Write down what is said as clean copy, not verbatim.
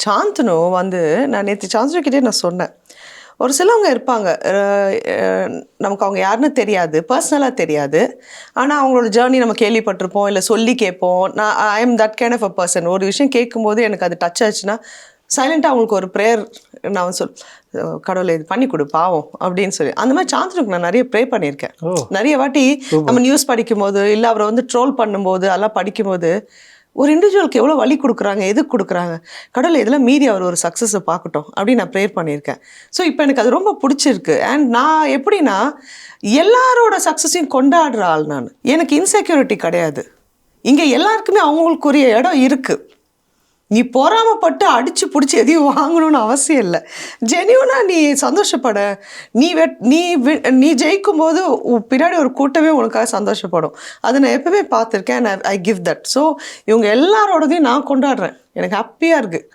சாந்தனு வந்து நான் நேற்று சாந்தனுக்கிட்டே நான் சொன்னேன். ஒரு சிலவங்க இருப்பாங்க. நமக்கு அவங்க யாருன்னு தெரியாது. பர்சனலாக தெரியாது. ஆனால் அவங்களோட ஜேர்னி நம்ம கேள்விப்பட்டிருப்போம். இல்லை சொல்லி கேட்போம். நான் I am that kind of a person. ஒரு விஷயம் கேட்கும்போது எனக்கு அது டச் ஆச்சுன்னா சைலண்ட்டாக அவங்களுக்கு ஒரு ப்ரேயர் நான் கடவுளை இது பண்ணி கொடு பாவம் அப்படின்னு சொல்லி அந்த மாதிரி சாந்தனுக்கு நான் நிறைய ப்ரே பண்ணியிருக்கேன். நிறைய வாட்டி நம்ம நியூஸ் படிக்கும்போது இல்லை அவரை வந்து ட்ரோல் பண்ணும்போது அதெல்லாம் படிக்கும்போது ஒரு இண்டிவிஜுவலுக்கு எவ்வளோ வலி கொடுக்குறாங்க, எதுக்கு கொடுக்குறாங்க, கடவுள் இதெல்லாம் மீறி அவர் ஒரு சக்ஸஸை பார்க்கட்டும் அப்படின்னு நான் ப்ரேயர் பண்ணியிருக்கேன். ஸோ இப்போ எனக்கு அது ரொம்ப பிடிச்சிருக்கு. அண்ட் நான் எப்படின்னா எல்லாரோட சக்ஸஸையும் கொண்டாடுற ஆள் நான். எனக்கு இன்செக்யூரிட்டி கிடையாது. இங்கே எல்லாருக்குமே அவங்களுக்குரிய இடம் இருக்குது. நீ பொறாமப்பட்டு அடித்து பிடிச்சி எதையும் வாங்கணும்னு அவசியம் இல்லை. ஜென்யூனாக நீ சந்தோஷப்பட. நீ ஜெயிக்கும் போது பின்னாடி ஒரு கூட்டமே உனக்காக சந்தோஷப்படும். அதை நான் எப்பவுமே பார்த்துருக்கேன். I give that. ஸோ இவங்க எல்லாரோடதையும் நான் கொண்டாடுறேன். எனக்கு ஹாப்பியாக இருக்குது.